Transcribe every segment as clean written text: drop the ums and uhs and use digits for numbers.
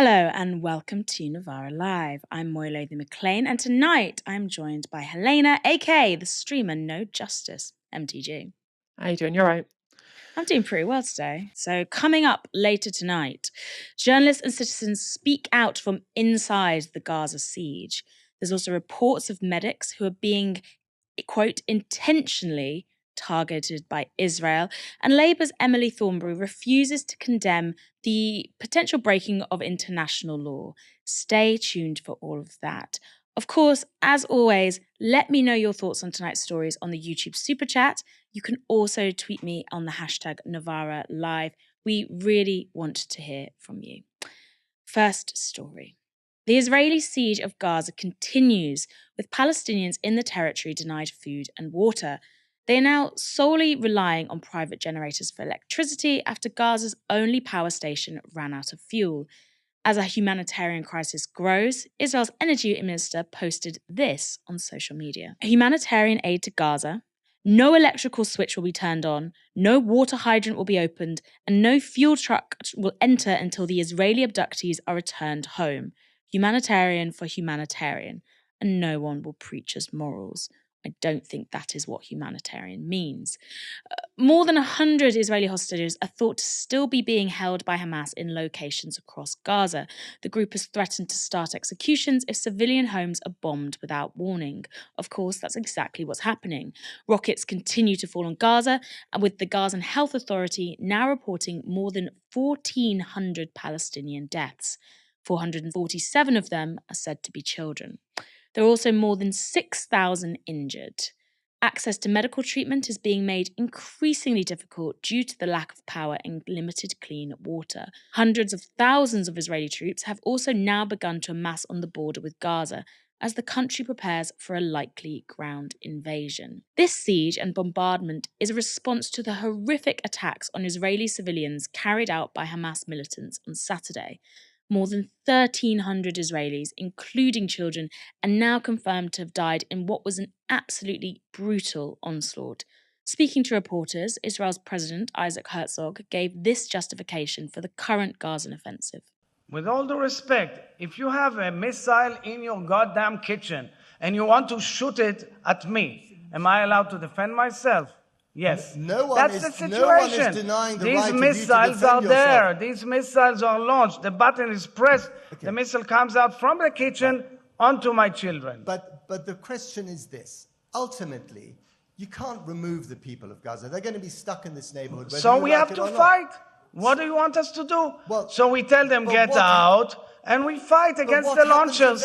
Hello and welcome to Novara Live. I'm Moya Lothian-McLean and tonight I'm joined by Helena, aka the streamer No Justice, MTG. How you doing? You all right? I'm doing pretty well today. So coming up later tonight, journalists and citizens speak out from inside the Gaza siege. There's also reports of medics who are being, quote, intentionally targeted by Israel, and Labour's Emily Thornberry refuses to condemn the potential breaking of international law. Stay tuned for all of that. Of course, as always, let me know your thoughts on tonight's stories on the YouTube Super Chat. You can also tweet me on the hashtag Novara Live. We really want to hear from you. First story. The Israeli siege of Gaza continues, with Palestinians in the territory denied food and water. They are now solely relying on private generators for electricity after Gaza's only power station ran out of fuel. As a humanitarian crisis grows, Israel's energy minister posted this on social media. Humanitarian aid to Gaza. No electrical switch will be turned on, no water hydrant will be opened, and no fuel truck will enter until the Israeli abductees are returned home. Humanitarian for humanitarian, and no one will preach us morals. I don't think that is what humanitarian means. More than 100 Israeli hostages are thought to still be being held by Hamas in locations across Gaza. The group has threatened to start executions if civilian homes are bombed without warning. Of course, that's exactly what's happening. Rockets continue to fall on Gaza, and with the Gazan Health Authority now reporting more than 1,400 Palestinian deaths. 447 of them are said to be children. There are also more than 6,000 injured. Access to medical treatment is being made increasingly difficult due to the lack of power and limited clean water. Hundreds of thousands of Israeli troops have also now begun to amass on the border with Gaza as the country prepares for a likely ground invasion. This siege and bombardment is a response to the horrific attacks on Israeli civilians carried out by Hamas militants on Saturday. More than 1,300 Israelis, including children, are now confirmed to have died in what was an absolutely brutal onslaught. Speaking to reporters, Israel's President Isaac Herzog gave this justification for the current Gazan offensive. With all due respect, if you have a missile in your goddamn kitchen and you want to shoot it at me, am I allowed to defend myself? Yes. That's the situation. No one is denying the These right missiles of you to defend are there. yourself. These missiles are launched. The button is pressed. Okay. The missile comes out from the kitchen onto my children. But the question is this. Ultimately, you can't remove the people of Gaza. They're going to be stuck in this neighborhood. So we have to fight. What do you want us to do? Well, so we tell them, get out, and we fight against the launchers.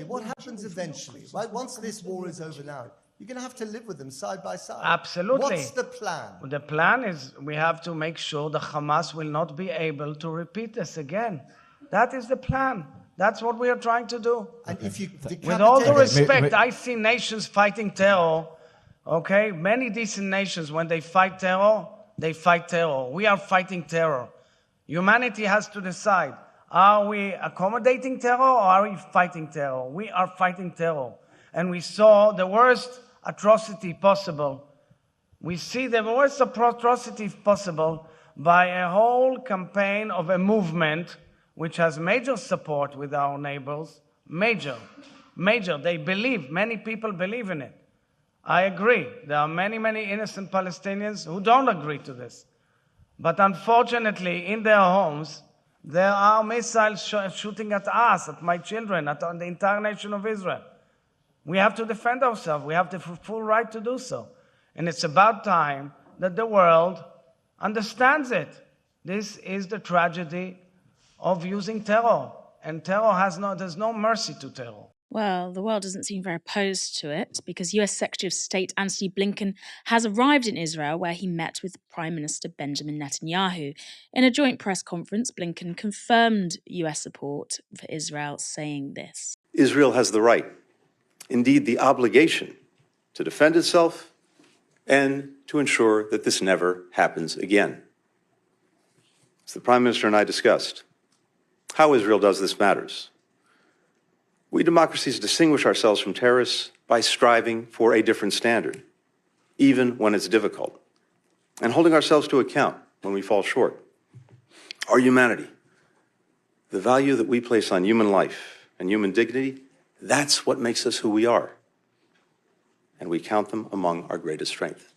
What happens eventually? Right? Once this war is over now, you're going to have to live with them side by side. Absolutely. What's the plan? The plan is we have to make sure the Hamas will not be able to repeat this again. That is the plan. That's what we are trying to do. And if you with all due respect, I see nations fighting terror. Okay? Many decent nations, when they fight terror, they fight terror. We are fighting terror. Humanity has to decide, are we accommodating terror or are we fighting terror? We are fighting terror. And we saw the worst atrocity possible. We see the worst atrocity possible by a whole campaign of a movement which has major support with our neighbors. Major. They believe, many people believe in it. I agree. There are many, many innocent Palestinians who don't agree to this. But unfortunately, in their homes, there are missiles shooting at us, at my children, at the entire nation of Israel. We have to defend ourselves. We have the full right to do so. And it's about time that the world understands it. This is the tragedy of using terror. And there's no mercy to terror. Well, the world doesn't seem very opposed to it because US Secretary of State Antony Blinken has arrived in Israel where he met with Prime Minister Benjamin Netanyahu. In a joint press conference, Blinken confirmed US support for Israel, saying this. Israel has the right, indeed the obligation, to defend itself and to ensure that this never happens again. As the Prime Minister and I discussed, how Israel does this matters. We democracies distinguish ourselves from terrorists by striving for a different standard, even when it's difficult, and holding ourselves to account when we fall short. Our humanity, The value that we place on human life and human dignity, that's what makes us who we are. And we count them among our greatest strength.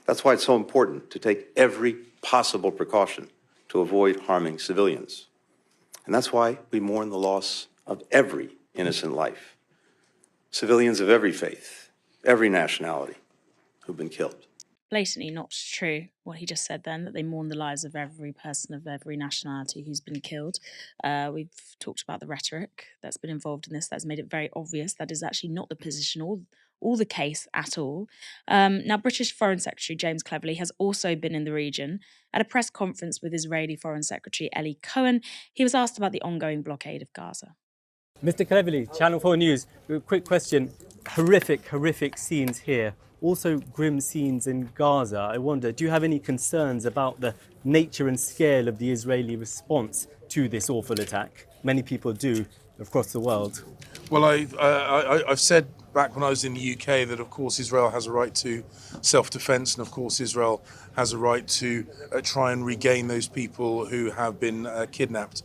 That's why it's so important to take every possible precaution to avoid harming civilians. And that's why we mourn the loss of every innocent life. Civilians of every faith, every nationality who've been killed. Blatantly not true what he just said then, that they mourn the lives of every person of every nationality who's been killed. We've talked about the rhetoric that's been involved in this. That's made it very obvious that is actually not the position or the case at all. Now, British Foreign Secretary James Cleverly has also been in the region. At a press conference with Israeli Foreign Secretary Eli Cohen, he was asked about the ongoing blockade of Gaza. Mr. Cleverly, Channel 4 News, quick question. Horrific scenes here. Also grim scenes in Gaza. I wonder, do you have any concerns about the nature and scale of the Israeli response to this awful attack? Many people do across the world. Well, I've said back when I was in the UK that, of course, Israel has a right to self-defense, and, of course, Israel has a right to try and regain those people who have been kidnapped.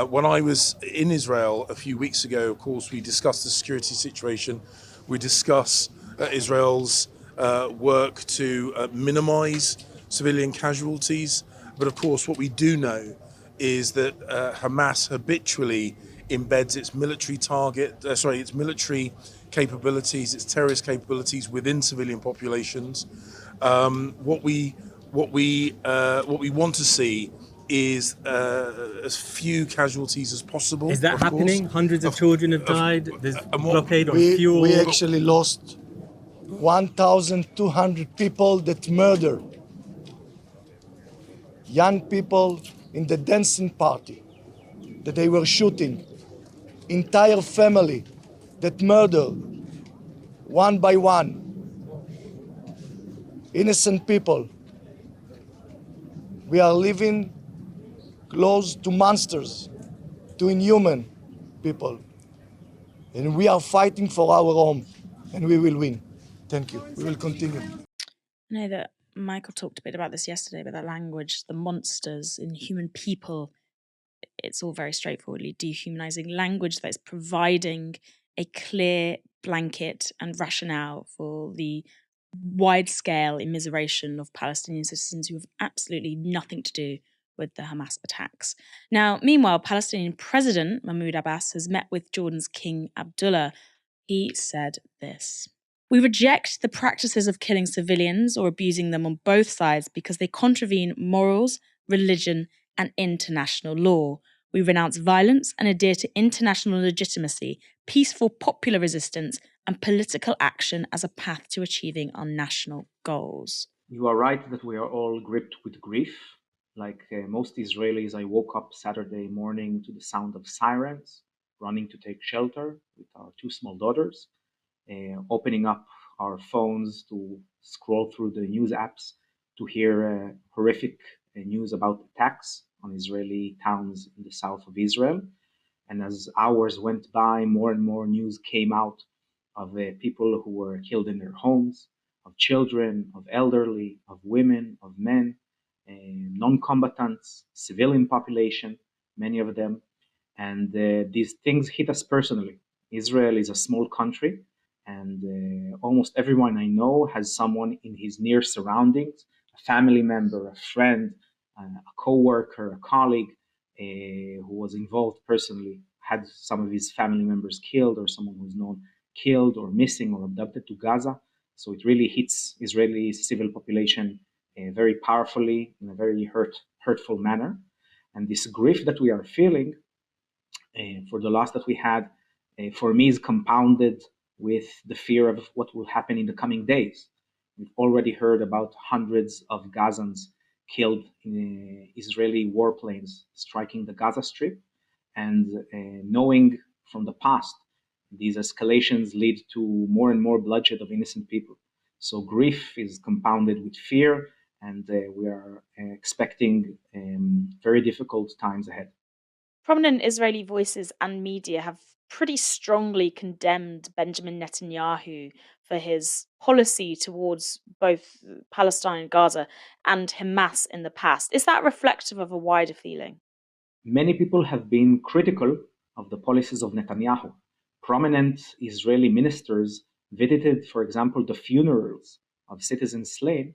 When I was in Israel a few weeks ago, of course, we discussed the security situation. We discussed Israel's work to minimize civilian casualties. But, of course, what we do know is that Hamas habitually embeds its military its military capabilities, its terrorist capabilities within civilian populations. What we want to see is as few casualties as possible. Is that happening? Hundreds of children have died. There's blockade on we, fuel. We actually lost 1,200 people that murdered young people in the dancing party, that they were shooting, entire family that murdered one by one, innocent people. We are living close to monsters, to inhuman people. And we are fighting for our home, and we will win. Thank you. We will continue. I know that Michael talked a bit about this yesterday, but that language, the monsters, inhuman people, it's all very straightforwardly dehumanizing language that's providing a clear blanket and rationale for the wide-scale immiseration of Palestinian citizens who have absolutely nothing to do with the Hamas attacks. Now, meanwhile, Palestinian President Mahmoud Abbas has met with Jordan's King Abdullah. He said this: "We reject the practices of killing civilians or abusing them on both sides because they contravene morals, religion, and international law. We renounce violence and adhere to international legitimacy, peaceful popular resistance, and political action as a path to achieving our national goals." You are right that we are all gripped with grief. Like most Israelis, I woke up Saturday morning to the sound of sirens, running to take shelter with our two small daughters, opening up our phones to scroll through the news apps to hear horrific news about attacks on Israeli towns in the south of Israel. And as hours went by, more and more news came out of people who were killed in their homes, of children, of elderly, of women, of men, non-combatants, civilian population, many of them. And these things hit us personally. Israel is a small country, and almost everyone I know has someone in his near surroundings, a family member, a friend, a co-worker, a colleague who was involved personally, had some of his family members killed, or someone who's known killed or missing or abducted to Gaza. So it really hits Israeli civil population very powerfully in a very hurtful manner. And this grief that we are feeling for the loss that we had, for me, is compounded with the fear of what will happen in the coming days. We've already heard about hundreds of Gazans killed in Israeli warplanes striking the Gaza Strip. And knowing from the past, these escalations lead to more and more bloodshed of innocent people. So grief is compounded with fear, and we are expecting very difficult times ahead. Prominent Israeli voices and media have pretty strongly condemned Benjamin Netanyahu for his policy towards both Palestine, Gaza, and Hamas in the past. Is that reflective of a wider feeling? Many people have been critical of the policies of Netanyahu. Prominent Israeli ministers visited, for example, the funerals of citizens slain,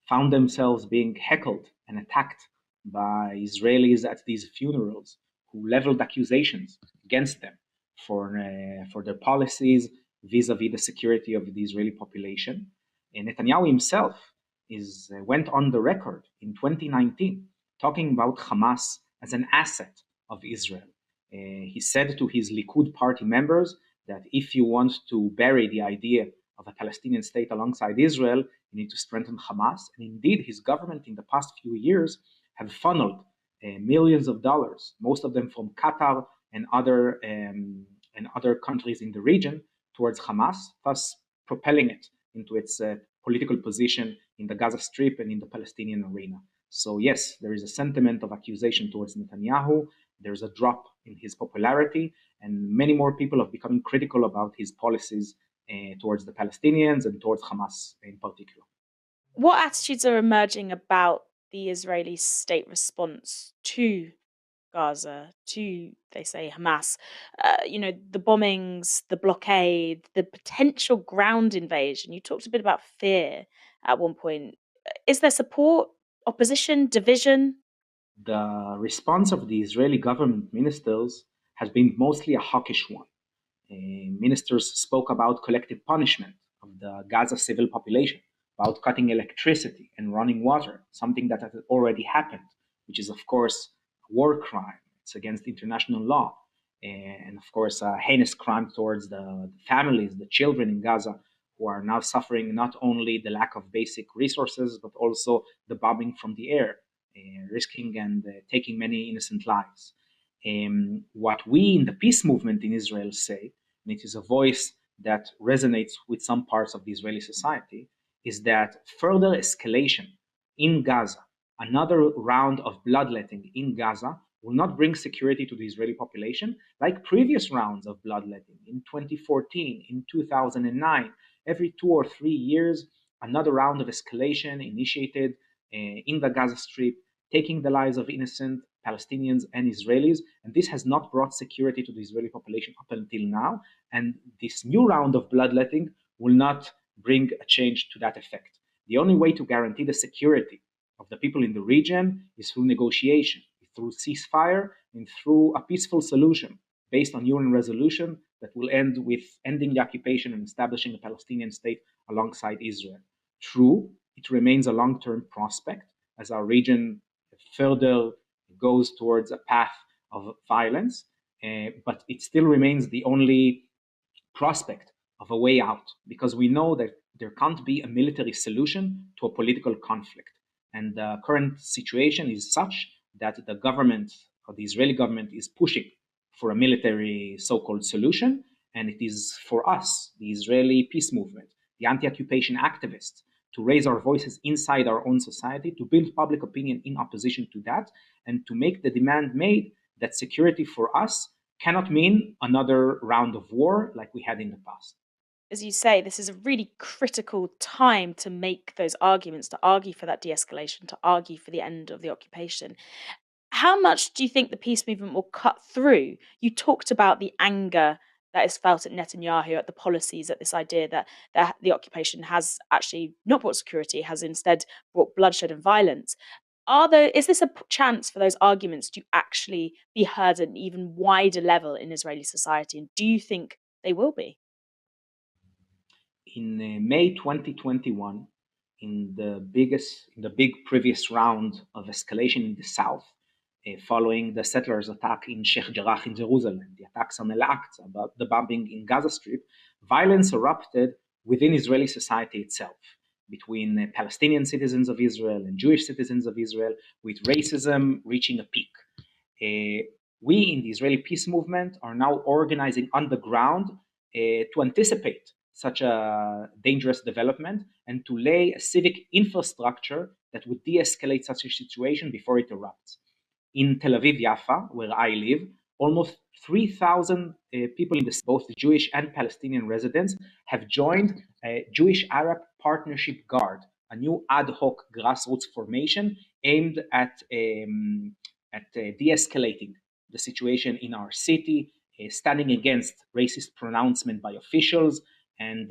found themselves being heckled and attacked by Israelis at these funerals who leveled accusations against them for their policies vis-a-vis the security of the Israeli population. And Netanyahu himself went on the record in 2019 talking about Hamas as an asset of Israel. He said to his Likud party members that if you want to bury the idea of a Palestinian state alongside Israel, you need to strengthen Hamas. And indeed, his government in the past few years have funneled millions of dollars, most of them from Qatar and other countries in the region, towards Hamas, thus propelling it into its political position in the Gaza Strip and in the Palestinian arena. So yes, there is a sentiment of accusation towards Netanyahu. There's a drop in his popularity, and many more people have become critical about his policies towards the Palestinians and towards Hamas in particular. What attitudes are emerging about the Israeli state response to Gaza, to, they say, Hamas? The bombings, the blockade, the potential ground invasion. You talked a bit about fear at one point. Is there support, opposition, division? The response of the Israeli government ministers has been mostly a hawkish one. Ministers spoke about collective punishment of the Gaza civil population, about cutting electricity and running water, something that has already happened, which is, of course, a war crime. It's against international law. And, of course, a heinous crime towards the families, the children in Gaza, who are now suffering not only the lack of basic resources, but also the bombing from the air, risking and taking many innocent lives. What we in the peace movement in Israel say, and it is a voice that resonates with some parts of the Israeli society, is that further escalation in Gaza, another round of bloodletting in Gaza, will not bring security to the Israeli population like previous rounds of bloodletting in 2014, in 2009. Every 2 or 3 years, another round of escalation initiated in the Gaza Strip, taking the lives of innocent Palestinians and Israelis, and this has not brought security to the Israeli population up until now, and this new round of bloodletting will not bring a change to that effect. The only way to guarantee the security of the people in the region is through negotiation, through ceasefire, and through a peaceful solution based on UN resolution that will end with ending the occupation and establishing a Palestinian state alongside Israel. True, it remains a long-term prospect as our region further goes towards a path of violence, but it still remains the only prospect of a way out, because we know that there can't be a military solution to a political conflict. And the current situation is such that the government, or the Israeli government, is pushing for a military so-called solution, and it is for us, the Israeli peace movement, the anti-occupation activists, to raise our voices inside our own society, to build public opinion in opposition to that, and to make the demand made that security for us cannot mean another round of war like we had in the past. As you say, this is a really critical time to make those arguments, to argue for that de-escalation, to argue for the end of the occupation. How much do you think the peace movement will cut through? You talked about the anger that is felt at Netanyahu, at the policies, at this idea that the occupation has actually not brought security, has instead brought bloodshed and violence. Is this a chance for those arguments to actually be heard at an even wider level in Israeli society? And do you think they will be? In May 2021, in the big previous round of escalation in the south, following the settlers' attack in Sheikh Jarrah in Jerusalem, the attacks on Al-Aqsa, the bombing in Gaza Strip, violence erupted within Israeli society itself, between Palestinian citizens of Israel and Jewish citizens of Israel, with racism reaching a peak. We in the Israeli peace movement are now organizing on the ground to anticipate such a dangerous development and to lay a civic infrastructure that would de-escalate such a situation before it erupts. In Tel Aviv, Yaffa, where I live, almost 3,000 people in both the Jewish and Palestinian residents have joined a Jewish-Arab Partnership Guard, a new ad hoc grassroots formation aimed at at de-escalating the situation in our city, standing against racist pronouncement by officials, and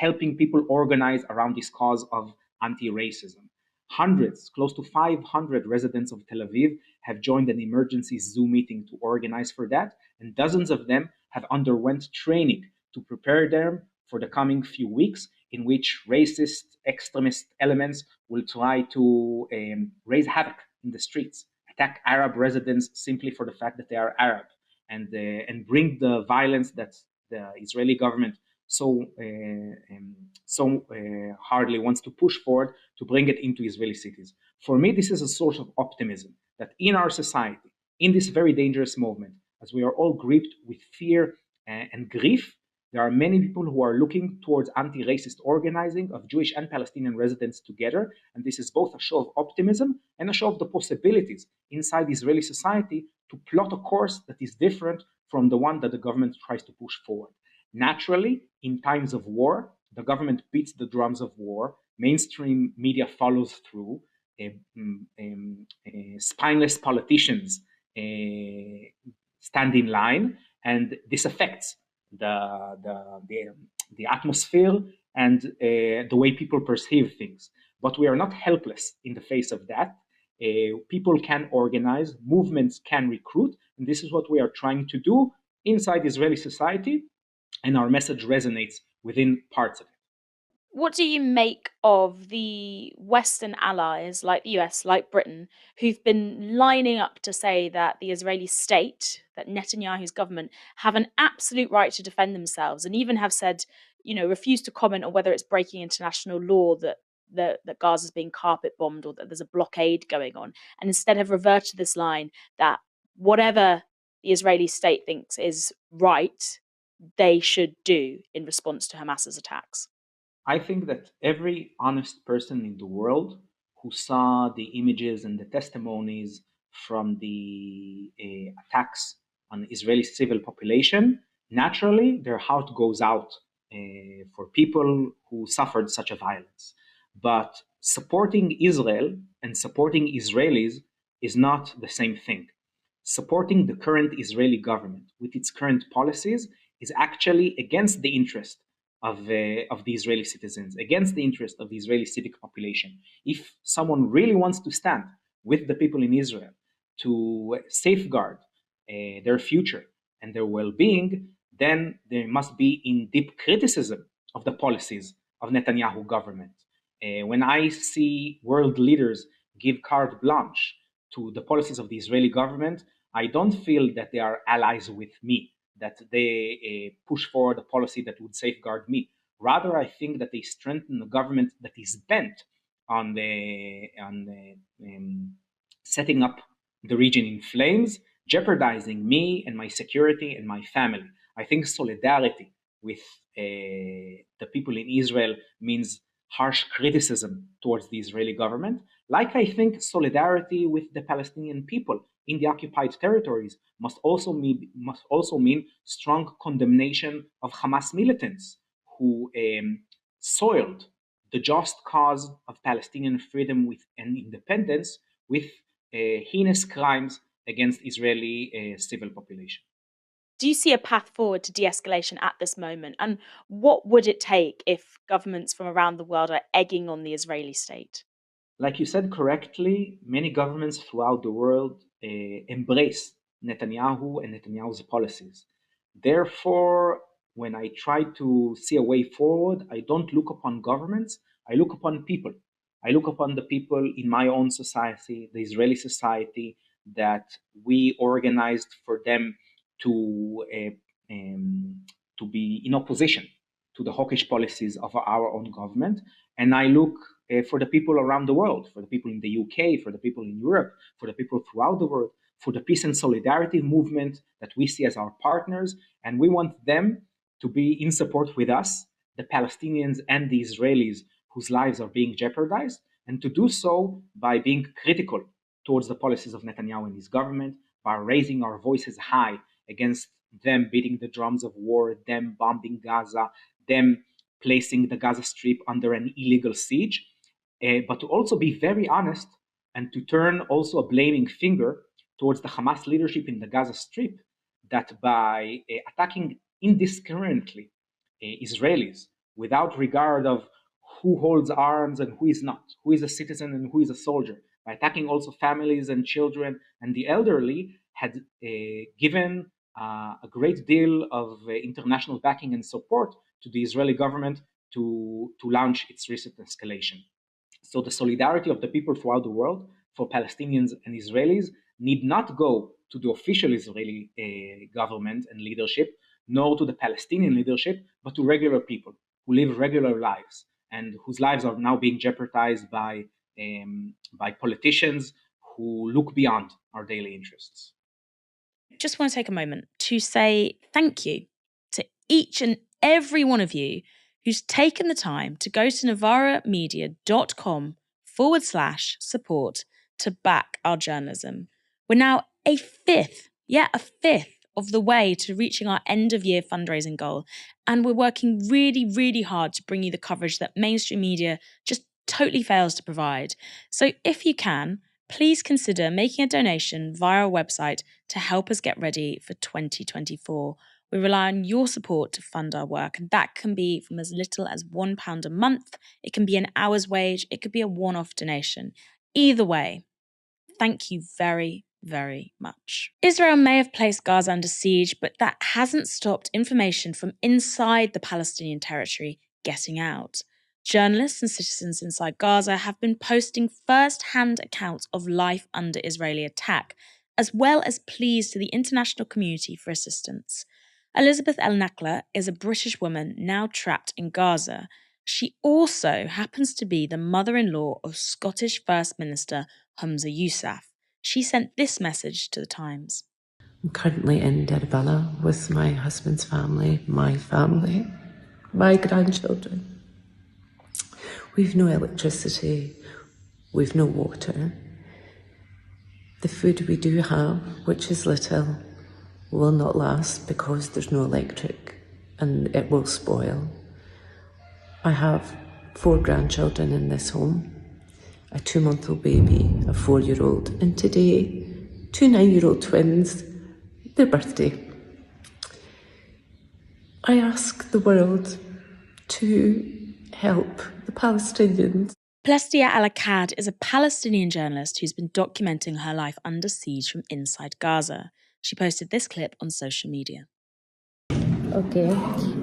helping people organize around this cause of anti-racism. Hundreds, close to 500 residents of Tel Aviv have joined an emergency Zoom meeting to organize for that, and dozens of them have underwent training to prepare them for the coming few weeks, in which racist extremist elements will try to raise havoc in the streets, attack Arab residents simply for the fact that they are Arab, and bring the violence that the Israeli government so hardly wants to push forward, to bring it into Israeli cities. For me, this is a source of optimism that in our society, in this very dangerous moment, as we are all gripped with fear and grief, there are many people who are looking towards anti-racist organizing of Jewish and Palestinian residents together, and this is both a show of optimism and a show of the possibilities inside Israeli society to plot a course that is different from the one that the government tries to push forward. Naturally, in times of war, the government beats the drums of war, mainstream media follows through, spineless politicians stand in line, and this affects the atmosphere and the way people perceive things. But we are not helpless in the face of that. People can organize, movements can recruit, and this is what we are trying to do inside Israeli society, and our message resonates within parts of it. What do you make of the Western allies like the US, like Britain, who've been lining up to say that the Israeli state, that Netanyahu's government, have an absolute right to defend themselves, and even have said, refused to comment on whether it's breaking international law that Gaza's being carpet bombed or that there's a blockade going on, and instead have reverted to this line that whatever the Israeli state thinks is right, they should do in response to Hamas's attacks? I think that every honest person in the world who saw the images and the testimonies from the attacks on Israeli civil population, naturally their heart goes out for people who suffered such a violence. But supporting Israel and supporting Israelis is not the same thing. Supporting the current Israeli government with its current policies is actually against the interest of the Israeli citizens, against the interest of the Israeli civic population. If someone really wants to stand with the people in Israel to safeguard their future and their well-being, then they must be in deep criticism of the policies of Netanyahu government. When I see world leaders give carte blanche to the policies of the Israeli government, I don't feel that they are allies with me, that they push forward a policy that would safeguard me. Rather, I think that they strengthen a government that is bent on setting up the region in flames, jeopardizing me and my security and my family. I think solidarity with the people in Israel means harsh criticism towards the Israeli government, like I think solidarity with the Palestinian people in the occupied territories must also mean strong condemnation of Hamas militants who soiled the just cause of Palestinian freedom and independence with heinous crimes against Israeli civil population. Do you see a path forward to de-escalation at this moment? And what would it take if governments from around the world are egging on the Israeli state? Like you said correctly, many governments throughout the world embrace Netanyahu and Netanyahu's policies. Therefore, when I try to see a way forward, I don't look upon governments, I look upon people. I look upon the people in my own society, the Israeli society, that we organized for them to be in opposition to the hawkish policies of our own government. And I look for the people around the world, for the people in the UK, for the people in Europe, for the people throughout the world, for the peace and solidarity movement that we see as our partners. And we want them to be in support with us, the Palestinians and the Israelis whose lives are being jeopardized, and to do so by being critical towards the policies of Netanyahu and his government, by raising our voices high against them beating the drums of war, them bombing Gaza, them placing the Gaza Strip under an illegal siege, but to also be very honest and to turn also a blaming finger towards the Hamas leadership in the Gaza Strip that by attacking indiscriminately Israelis without regard of who holds arms and who is not, who is a citizen and who is a soldier, by attacking also families and children and the elderly, had given a great deal of international backing and support to the Israeli government to launch its recent escalation. So the solidarity of the people throughout the world for Palestinians and Israelis need not go to the official Israeli government and leadership, nor to the Palestinian leadership, but to regular people who live regular lives and whose lives are now being jeopardized by politicians who look beyond our daily interests. Just want to take a moment to say thank you to each and every one of you who's taken the time to go to novaramedia.com/support to back our journalism. We're now a fifth of the way to reaching our end of year fundraising goal. And we're working really, really hard to bring you the coverage that mainstream media just totally fails to provide. So if you can, please consider making a donation via our website to help us get ready for 2024. We rely on your support to fund our work, and that can be from as little as £1 a month. It can be an hour's wage. It could be a one-off donation. Either way, thank you very, very much. Israel may have placed Gaza under siege, but that hasn't stopped information from inside the Palestinian territory getting out. Journalists and citizens inside Gaza have been posting first-hand accounts of life under Israeli attack, as well as pleas to the international community for assistance. Elizabeth El Nakla is a British woman now trapped in Gaza. She also happens to be the mother-in-law of Scottish First Minister Humza Yousaf. She sent this message to the Times. I'm currently in Deribala with my husband's family, my grandchildren. We've no electricity, we've no water. The food we do have, which is little, will not last because there's no electric and it will spoil. I have 4 grandchildren in this home, a 2-month-old baby, a 4-year-old, and today 2 9-year-old twins, their birthday. I ask the world to help the Palestinians. Palestia Al-Akkad is a Palestinian journalist who's been documenting her life under siege from inside Gaza. She posted this clip on social media. Okay,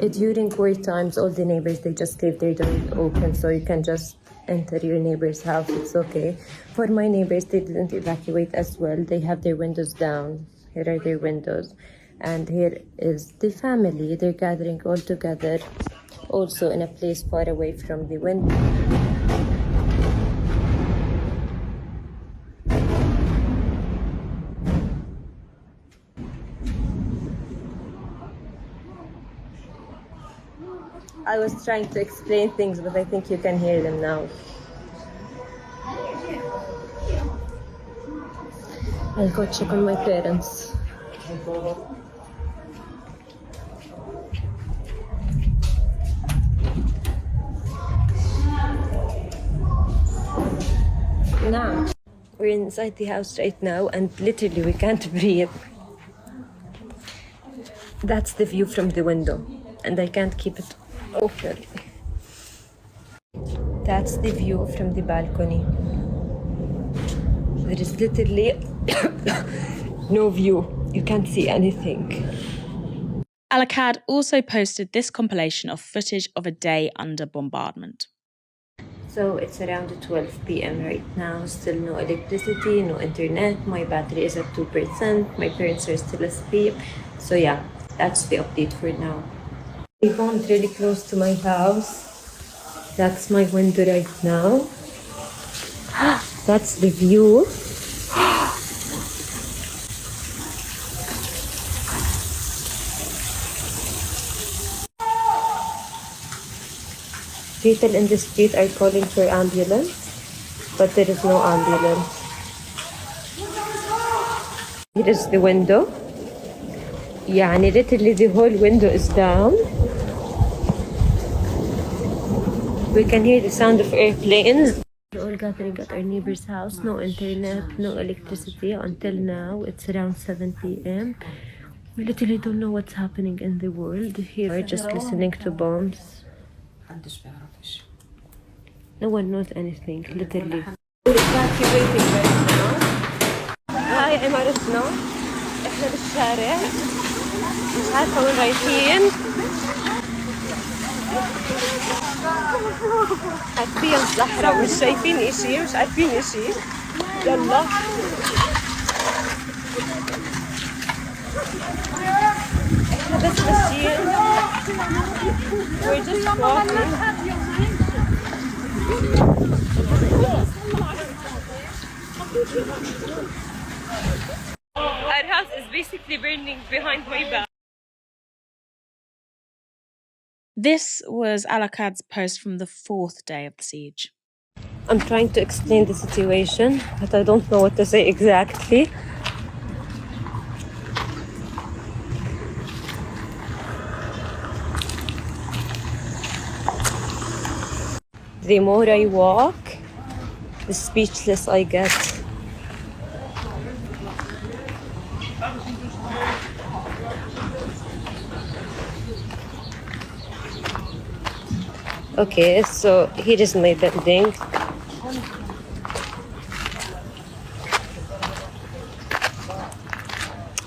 during war times, all the neighbors, they just leave their doors open, so you can just enter your neighbor's house, it's okay. For my neighbors, they didn't evacuate as well. They have their windows down. Here are their windows. And here is the family. They're gathering all together, also in a place far away from the window. I was trying to explain things, but I think you can hear them now. I'll go check on my parents. Now, we're inside the house right now, and literally we can't breathe. That's the view from the window, and I can't keep it open. That's the view from the balcony. There is literally no view. You can't see anything. Al-Akkad also posted this compilation of footage of a day under bombardment. So it's around 12 p.m. right now. Still no electricity, no internet. My battery is at 2%. My parents are still asleep. So yeah, that's the update for now. I found really close to my house. That's my window right now. That's the view. People in the street are calling for ambulance, but there is no ambulance. Here is the window. Yeah, and literally the whole window is down. We can hear the sound of airplanes. We're all gathering at our neighbor's house. No internet, no electricity until now. It's around 7 p.m. We literally don't know what's happening in the world. Here we're just listening to bombs. No one knows anything, literally. We're evacuating right now. هاي عمارتنا. احنا بالشارع. مش عارفة وين رايحين. حرفيا الصحراء مش شايفين اشي مش عارفين اشي. يلا. احنا بس ماشيين. We're just walking. Our house is basically burning behind my back. This was Alakad's post from the 4th day of the siege. I'm trying to explain the situation, but I don't know what to say exactly. The more I walk, the speechless I get. Okay, so here is my building.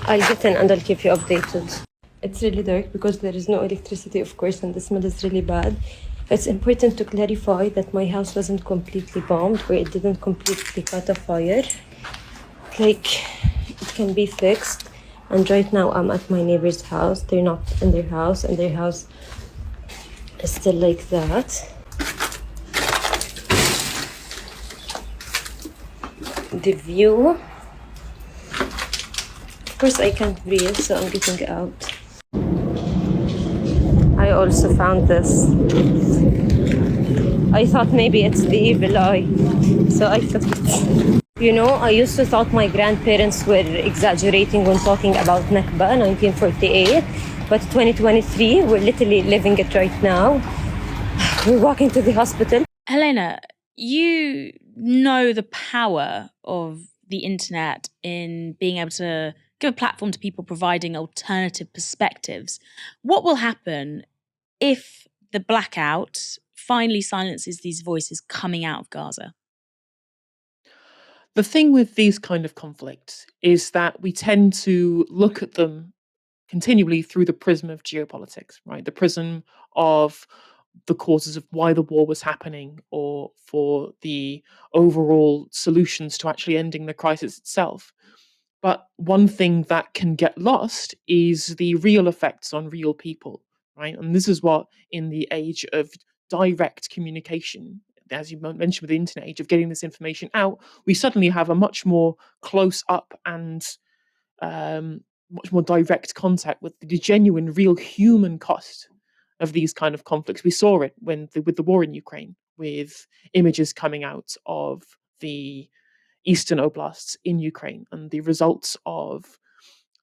I'll get in and I'll keep you updated. It's really dark because there is no electricity, of course, and the smell is really bad. It's important to clarify that my house wasn't completely bombed, or it didn't completely caught a fire. Like, it can be fixed. And right now I'm at my neighbor's house. They're not in their house, and their house is still like that. The view. Of course I can't breathe, so I'm getting out. I also found this. I thought maybe it's the evil eye, so I took it. You know, I used to thought my grandparents were exaggerating when talking about Nakba 1948, but 2023, we're literally living it right now. We're walking to the hospital. Helena, you know the power of the internet in being able to give a platform to people providing alternative perspectives. What will happen if the blackout finally silences these voices coming out of Gaza? The thing with these kind of conflicts is that we tend to look at them continually through the prism of geopolitics, right? The prism of the causes of why the war was happening, or for the overall solutions to actually ending the crisis itself. But one thing that can get lost is the real effects on real people, right? And this is what, in the age of direct communication, as you mentioned with the internet age of getting this information out, we suddenly have a much more close up and much more direct contact with the genuine, real human cost of these kind of conflicts. We saw it with the war in Ukraine, with images coming out of the eastern oblasts in Ukraine and the results of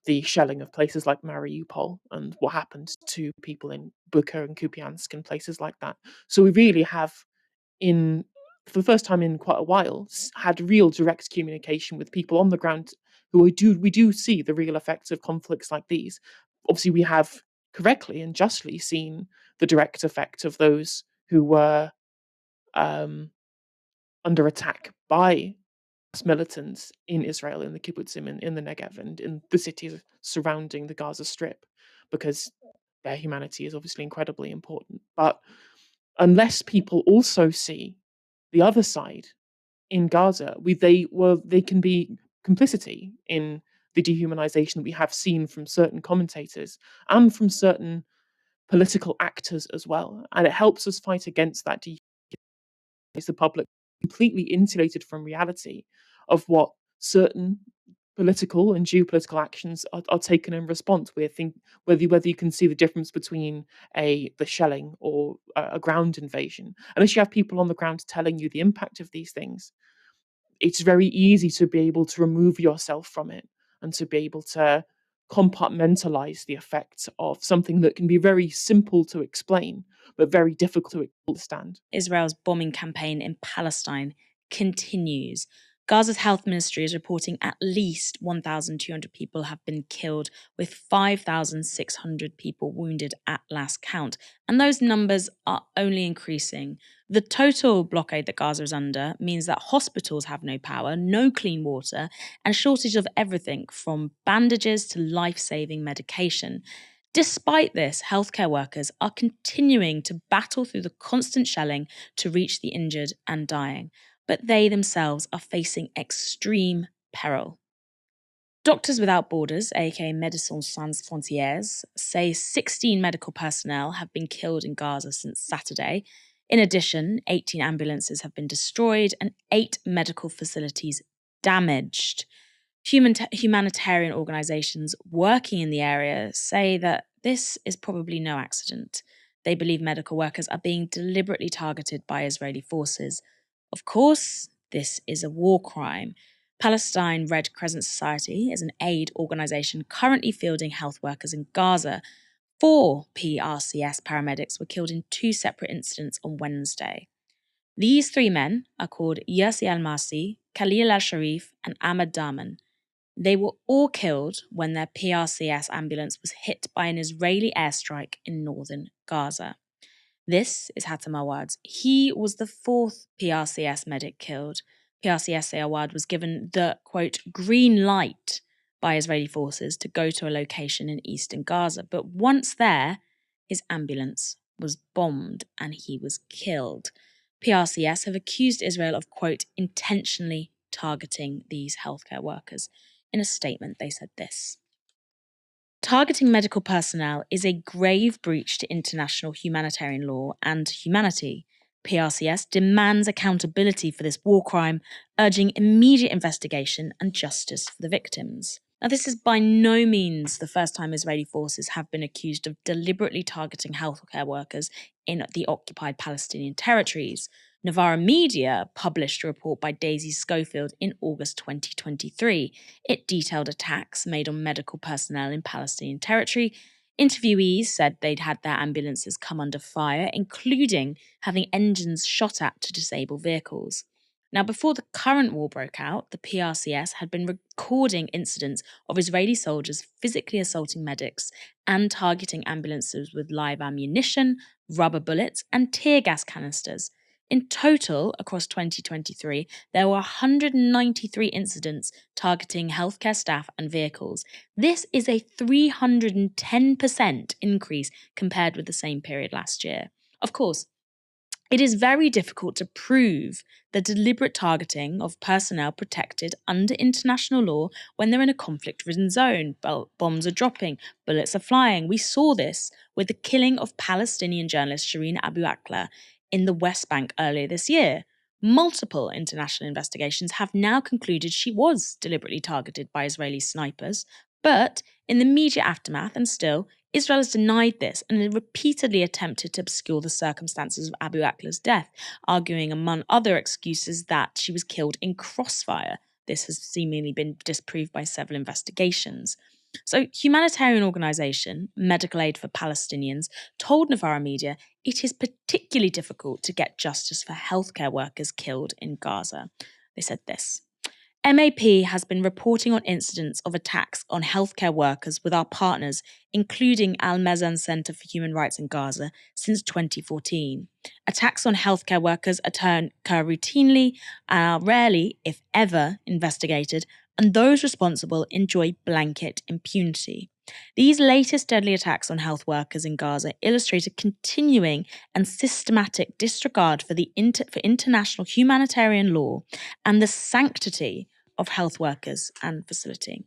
the shelling of places like Mariupol and what happened to people in Bucha and Kupiansk and places like that. So we really have, for the first time in quite a while, had real direct communication with people on the ground who we do see the real effects of conflicts like these. Obviously, we have correctly and justly seen the direct effect of those who were under attack by militants in Israel, in the kibbutzim, in the Negev, and in the cities surrounding the Gaza Strip, because their humanity is obviously incredibly important. But unless people also see the other side in Gaza, they can be complicity in the dehumanization that we have seen from certain commentators and from certain political actors as well. And it helps us fight against that the public completely insulated from reality of what certain political and geopolitical actions are taken in response. Whether you can see the difference between the shelling or a ground invasion. Unless you have people on the ground telling you the impact of these things, it's very easy to be able to remove yourself from it and to be able to compartmentalize the effects of something that can be very simple to explain, but very difficult to understand. Israel's bombing campaign in Palestine continues. Gaza's health ministry is reporting at least 1,200 people have been killed, with 5,600 people wounded at last count. And those numbers are only increasing. The total blockade that Gaza is under means that hospitals have no power, no clean water, and shortage of everything from bandages to life-saving medication. Despite this, healthcare workers are continuing to battle through the constant shelling to reach the injured and dying, but they themselves are facing extreme peril. Doctors Without Borders, aka Médecins Sans Frontières, say 16 medical personnel have been killed in Gaza since Saturday. In addition, 18 ambulances have been destroyed and 8 medical facilities damaged. Humanitarian organisations working in the area say that this is probably no accident. They believe medical workers are being deliberately targeted by Israeli forces. Of course, this is a war crime. Palestine Red Crescent Society is an aid organisation currently fielding health workers in Gaza. 4 PRCS paramedics were killed in 2 separate incidents on Wednesday. These 3 men are called Yassi al-Masi, Khalil al-Sharif, and Ahmad Daman. They were all killed when their PRCS ambulance was hit by an Israeli airstrike in northern Gaza. This is Hatem Awad's. He was the 4th PRCS medic killed. PRCS Awad was given the, quote, green light by Israeli forces to go to a location in eastern Gaza. But once there, his ambulance was bombed and he was killed. PRCS have accused Israel of, quote, intentionally targeting these healthcare workers. In a statement, they said this: targeting medical personnel is a grave breach to international humanitarian law and humanity. PRCS demands accountability for this war crime, urging immediate investigation and justice for the victims. Now, this is by no means the first time Israeli forces have been accused of deliberately targeting healthcare workers in the occupied Palestinian territories. Novara Media published a report by Daisy Schofield in August 2023. It detailed attacks made on medical personnel in Palestinian territory. Interviewees said they'd had their ambulances come under fire, including having engines shot at to disable vehicles. Now, before the current war broke out, the PRCS had been recording incidents of Israeli soldiers physically assaulting medics and targeting ambulances with live ammunition, rubber bullets, and tear gas canisters. In total, across 2023, there were 193 incidents targeting healthcare staff and vehicles. This is a 310% increase compared with the same period last year. Of course, it is very difficult to prove the deliberate targeting of personnel protected under international law when they're in a conflict-ridden zone. Bombs are dropping, bullets are flying. We saw this with the killing of Palestinian journalist Shireen Abu Akleh in the West Bank earlier this year. Multiple international investigations have now concluded she was deliberately targeted by Israeli snipers, but in the immediate aftermath, and still, Israel has denied this and repeatedly attempted to obscure the circumstances of Abu Akleh's death, arguing, among other excuses, that she was killed in crossfire. This has seemingly been disproved by several investigations. So, humanitarian organisation Medical Aid for Palestinians told Novara Media it is particularly difficult to get justice for healthcare workers killed in Gaza. They said this: MAP has been reporting on incidents of attacks on healthcare workers with our partners, including Al Mezan Center for Human Rights in Gaza, since 2014. Attacks on healthcare workers occur routinely and are rarely, if ever, investigated, and those responsible enjoy blanket impunity. These latest deadly attacks on health workers in Gaza illustrate a continuing and systematic disregard for international humanitarian law and the sanctity of health workers and facility.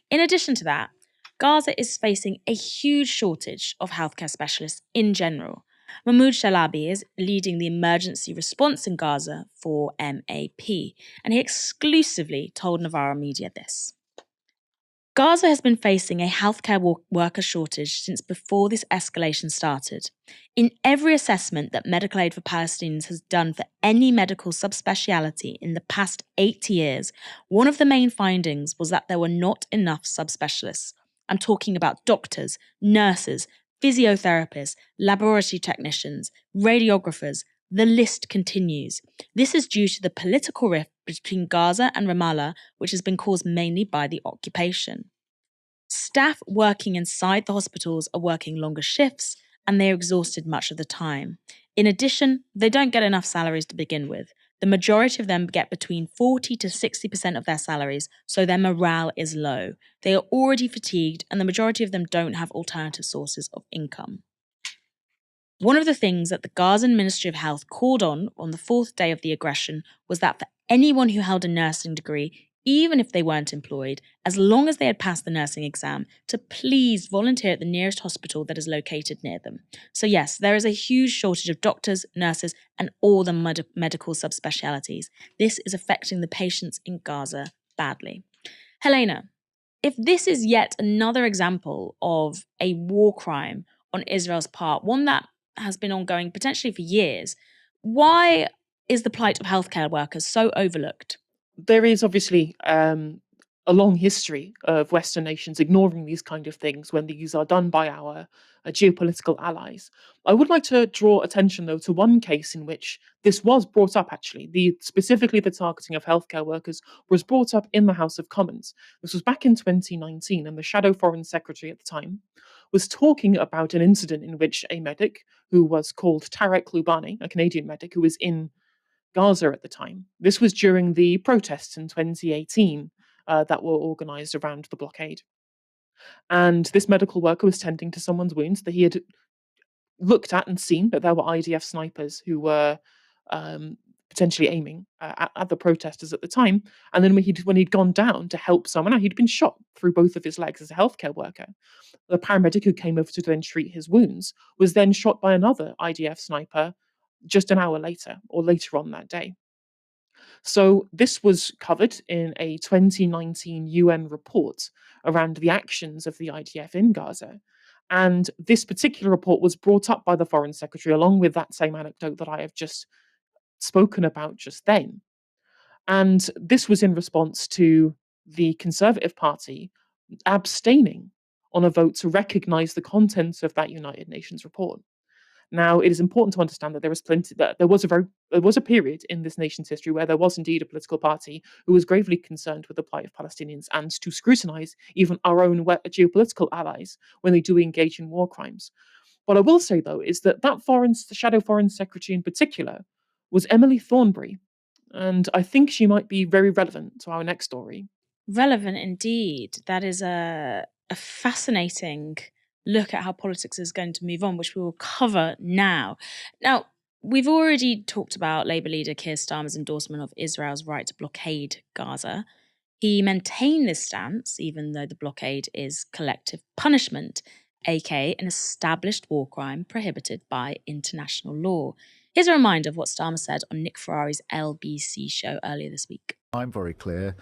In addition to that, Gaza is facing a huge shortage of healthcare specialists in general. Mahmoud Shalabi is leading the emergency response in Gaza for MAP, and he exclusively told Novara Media this: Gaza has been facing a healthcare worker shortage since before this escalation started. In every assessment that Medical Aid for Palestinians has done for any medical subspeciality in the past 8 years, one of the main findings was that there were not enough subspecialists. I'm talking about doctors, nurses, physiotherapists, laboratory technicians, radiographers, The list continues. This is due to the political rift between Gaza and Ramallah, which has been caused mainly by the occupation. Staff working inside the hospitals are working longer shifts, and they are exhausted much of the time. In addition, they don't get enough salaries to begin with. The majority of them get between 40 to 60% of their salaries, so their morale is low. They are already fatigued, and the majority of them don't have alternative sources of income. One of the things that the Gazan Ministry of Health called on the fourth day of the aggression was that for anyone who held a nursing degree, even if they weren't employed, as long as they had passed the nursing exam, to please volunteer at the nearest hospital that is located near them. So yes, there is a huge shortage of doctors, nurses, and all the medical subspecialties. This is affecting the patients in Gaza badly. Helena, if this is yet another example of a war crime on Israel's part, one that has been ongoing potentially for years, why is the plight of healthcare workers so overlooked? There is obviously a long history of Western nations ignoring these kind of things when these are done by our geopolitical allies. I would like to draw attention, though, to one case in which this was brought up, actually. Specifically, the targeting of healthcare workers was brought up in the House of Commons. This was back in 2019, and the Shadow Foreign Secretary at the time was talking about an incident in which a medic who was called Tarek Lubani, a Canadian medic who was in Gaza at the time. This was during the protests in 2018 that were organised around the blockade. And this medical worker was tending to someone's wounds that he had looked at and seen that there were IDF snipers who were potentially aiming at the protesters at the time. And then when he'd gone down to help someone out, he'd been shot through both of his legs as a healthcare worker. The paramedic who came over to then treat his wounds was then shot by another IDF sniper just an hour later or later on that day. So this was covered in a 2019 UN report around the actions of the IDF in Gaza. And this particular report was brought up by the Foreign Secretary along with that same anecdote that I have just spoken about just then. And this was in response to the Conservative Party abstaining on a vote to recognise the contents of that United Nations report. Now, it is important to understand that there was a period in this nation's history where there was indeed a political party who was gravely concerned with the plight of Palestinians and to scrutinise even our own geopolitical allies when they do engage in war crimes. What I will say, though, is that Shadow Foreign Secretary in particular was Emily Thornberry, and I think she might be very relevant to our next story. Relevant indeed. That is a fascinating look at how politics is going to move on, which we will cover now. Now, we've already talked about Labour leader Keir Starmer's endorsement of Israel's right to blockade Gaza. He maintained this stance, even though the blockade is collective punishment, aka an established war crime prohibited by international law. Here's a reminder of what Starmer said on Nick Ferrari's LBC show earlier this week. I'm very clear.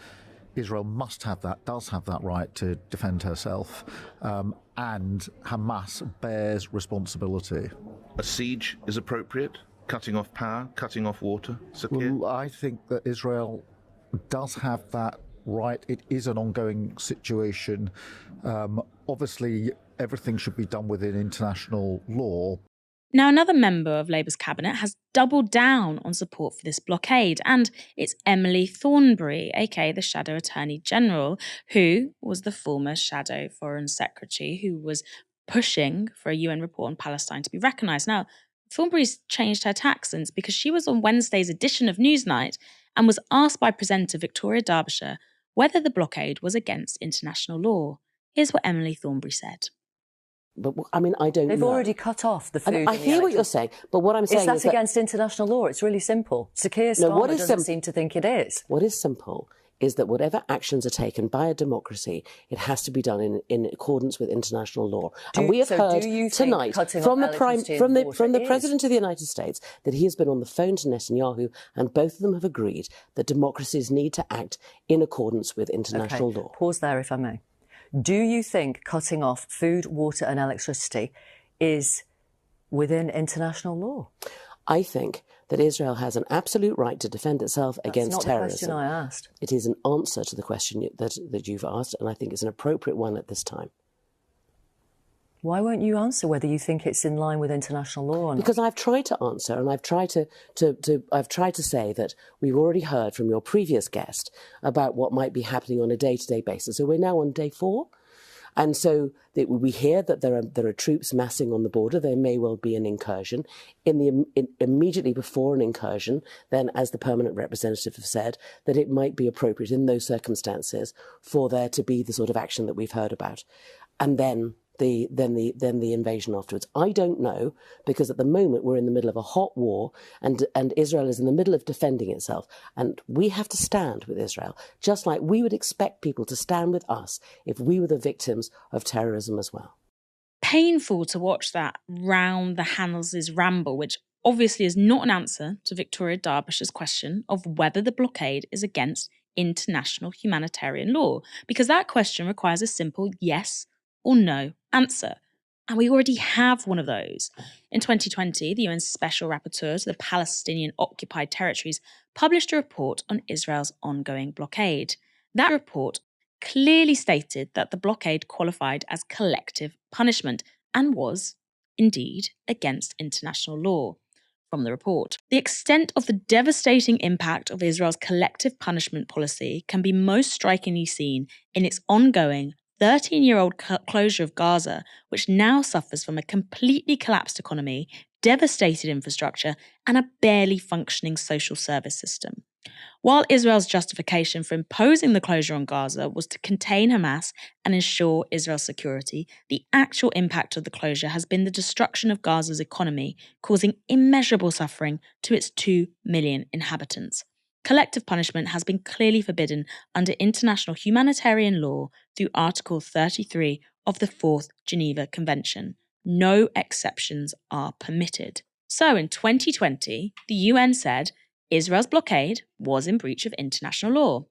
Israel does have that right to defend herself, and Hamas bears responsibility. A siege is appropriate? Cutting off power, cutting off water? Well, I think that Israel does have that right. It is an ongoing situation. Obviously, everything should be done within international law. Now, another member of Labour's cabinet has doubled down on support for this blockade, and it's Emily Thornberry, aka the Shadow Attorney General, who was the former Shadow Foreign Secretary who was pushing for a UN report on Palestine to be recognised. Now, Thornberry's changed her tack since because she was on Wednesday's edition of Newsnight and was asked by presenter Victoria Derbyshire whether the blockade was against international law. Here's what Emily Thornberry said. But I mean, I don't know. They've already cut off the food. I hear what you're saying, but what I'm saying is that against international law? It's really simple. Sir Keir Starmer doesn't seem to think it is. What is simple is that whatever actions are taken by a democracy, it has to be done in accordance with international law. And we have heard tonight from the President of the United States that he has been on the phone to Netanyahu, and both of them have agreed that democracies need to act in accordance with international law. Pause there, if I may. Do you think cutting off food, water and electricity is within international law? I think that Israel has an absolute right to defend itself against terrorism. That's not the question I asked. It is an answer to the question that you've asked, and I think it's an appropriate one at this time. Why won't you answer whether you think it's in line with international law or not? Because I've tried to answer, and I've tried to say that we've already heard from your previous guest about what might be happening on a day-to-day basis. So we're now on day 4. And so we hear that there are troops massing on the border. There may well be an incursion. Immediately before an incursion, then, as the permanent representative have said, that it might be appropriate in those circumstances for there to be the sort of action that we've heard about. And then the invasion afterwards. I don't know, because at the moment we're in the middle of a hot war, and Israel is in the middle of defending itself, and we have to stand with Israel, just like we would expect people to stand with us if we were the victims of terrorism as well. Painful to watch that round the Hanses ramble, which obviously is not an answer to Victoria Darbish's question of whether the blockade is against international humanitarian law, because that question requires a simple yes or no answer. And we already have one of those. In 2020, the UN's Special Rapporteur to the Palestinian occupied territories published a report on Israel's ongoing blockade. That report clearly stated that the blockade qualified as collective punishment and was, indeed, against international law. From the report, the extent of the devastating impact of Israel's collective punishment policy can be most strikingly seen in its ongoing 13-year-old closure of Gaza, which now suffers from a completely collapsed economy, devastated infrastructure, and a barely functioning social service system. While Israel's justification for imposing the closure on Gaza was to contain Hamas and ensure Israel's security, the actual impact of the closure has been the destruction of Gaza's economy, causing immeasurable suffering to its 2 million inhabitants. Collective punishment has been clearly forbidden under international humanitarian law through Article 33 of the 4th Geneva Convention. No exceptions are permitted. So in 2020, the UN said Israel's blockade was in breach of international law.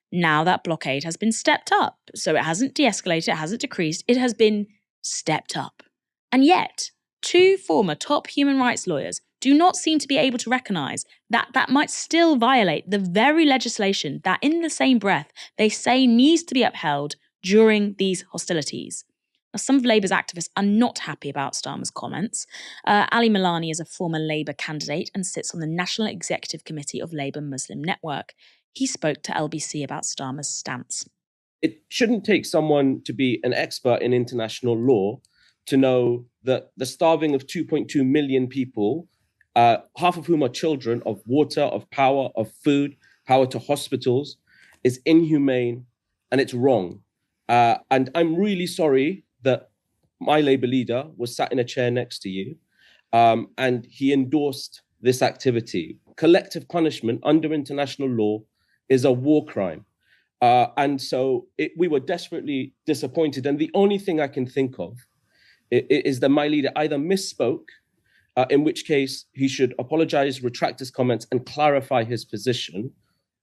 Now that blockade has been stepped up, so it hasn't de-escalated, it hasn't decreased, it has been stepped up. And yet, 2 former top human rights lawyers do not seem to be able to recognise that that might still violate the very legislation that, in the same breath, they say needs to be upheld during these hostilities. Now, some of Labour's activists are not happy about Starmer's comments. Ali Milani is a former Labour candidate and sits on the National Executive Committee of Labour Muslim Network. He spoke to LBC about Starmer's stance. It shouldn't take someone to be an expert in international law to know that the starving of 2.2 million people, half of whom are children, of water, of power, of food, power to hospitals, is inhumane and it's wrong. And I'm really sorry that my Labour leader was sat in a chair next to you and he endorsed this activity. Collective punishment under international law is a war crime. And so we were desperately disappointed. And the only thing I can think of is that my leader either misspoke, in which case he should apologize, retract his comments and clarify his position,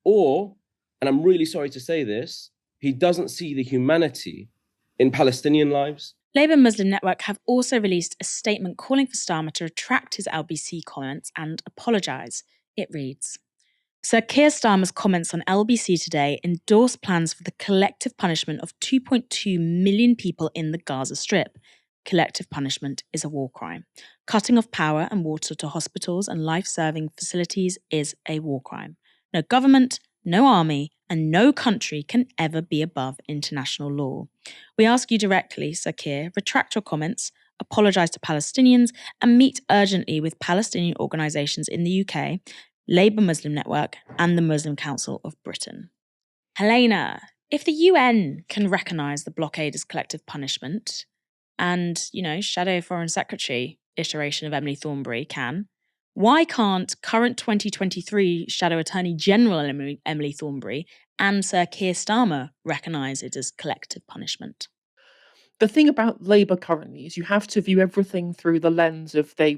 or, and I'm really sorry to say this, he doesn't see the humanity in Palestinian lives. Labour Muslim Network have also released a statement calling for Starmer to retract his LBC comments and apologise. It reads, Sir Keir Starmer's comments on LBC today endorse plans for the collective punishment of 2.2 million people in the Gaza Strip. Collective punishment is a war crime. Cutting off power and water to hospitals and life-serving facilities is a war crime. No government, no army, and no country can ever be above international law. We ask you directly, Sir Keir, retract your comments, apologise to Palestinians, and meet urgently with Palestinian organisations in the UK, Labour Muslim Network, and the Muslim Council of Britain. Helena, if the UN can recognise the blockade as collective punishment, and, Shadow Foreign Secretary iteration of Emily Thornberry can, why can't current 2023 Shadow Attorney General Emily Thornberry and Sir Keir Starmer recognise it as collective punishment? The thing about Labour currently is you have to view everything through the lens of their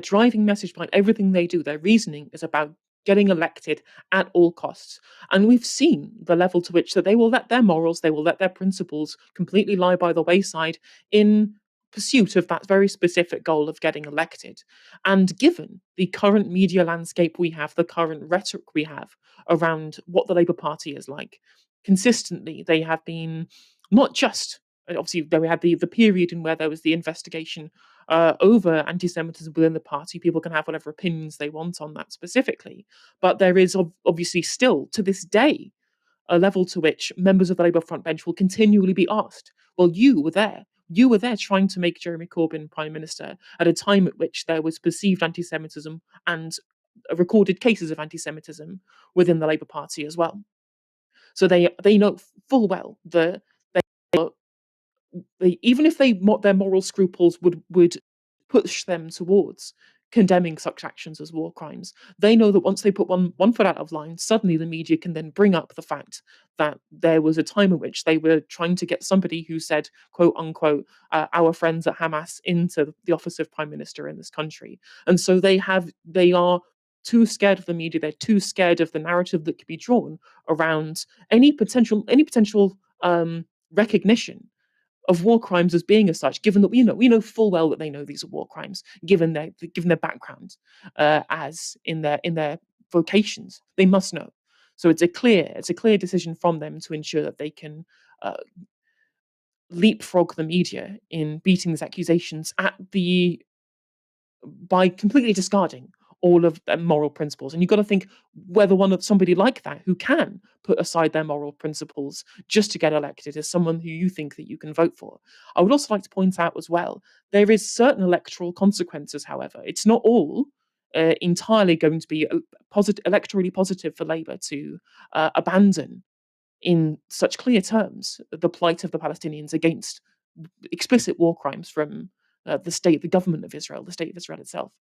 driving message behind everything they do, their reasoning is about getting elected at all costs. And we've seen the level to which that they will let their morals, they will let their principles completely lie by the wayside in pursuit of that very specific goal of getting elected. And given the current media landscape we have, the current rhetoric we have around what the Labour Party is like, consistently they have been not just Obviously, we had the period in where there was the investigation over anti-Semitism within the party. People can have whatever opinions they want on that specifically, but there is obviously still, to this day, a level to which members of the Labour front bench will continually be asked, well, you were there. You were there trying to make Jeremy Corbyn Prime Minister at a time at which there was perceived anti-Semitism and recorded cases of anti-Semitism within the Labour Party as well. So they know full well that even if their moral scruples would push them towards condemning such actions as war crimes, they know that once they put one foot out of line, suddenly the media can then bring up the fact that there was a time in which they were trying to get somebody who said, quote unquote, our friends at Hamas into the office of prime minister in this country. And so they are too scared of the media. They're too scared of the narrative that could be drawn around any potential recognition of war crimes as being as such, given that we know full well that they know these are war crimes, given their background as in their vocations, they must know. So it's a clear decision from them to ensure that they can leapfrog the media in beating these accusations by completely discarding all of their moral principles. And you've got to think whether somebody like that who can put aside their moral principles just to get elected is someone who you think that you can vote for. I would also like to point out as well, there is certain electoral consequences, however. It's not all entirely going to be electorally positive for Labour to abandon in such clear terms the plight of the Palestinians against explicit war crimes from the government of Israel, the state of Israel itself.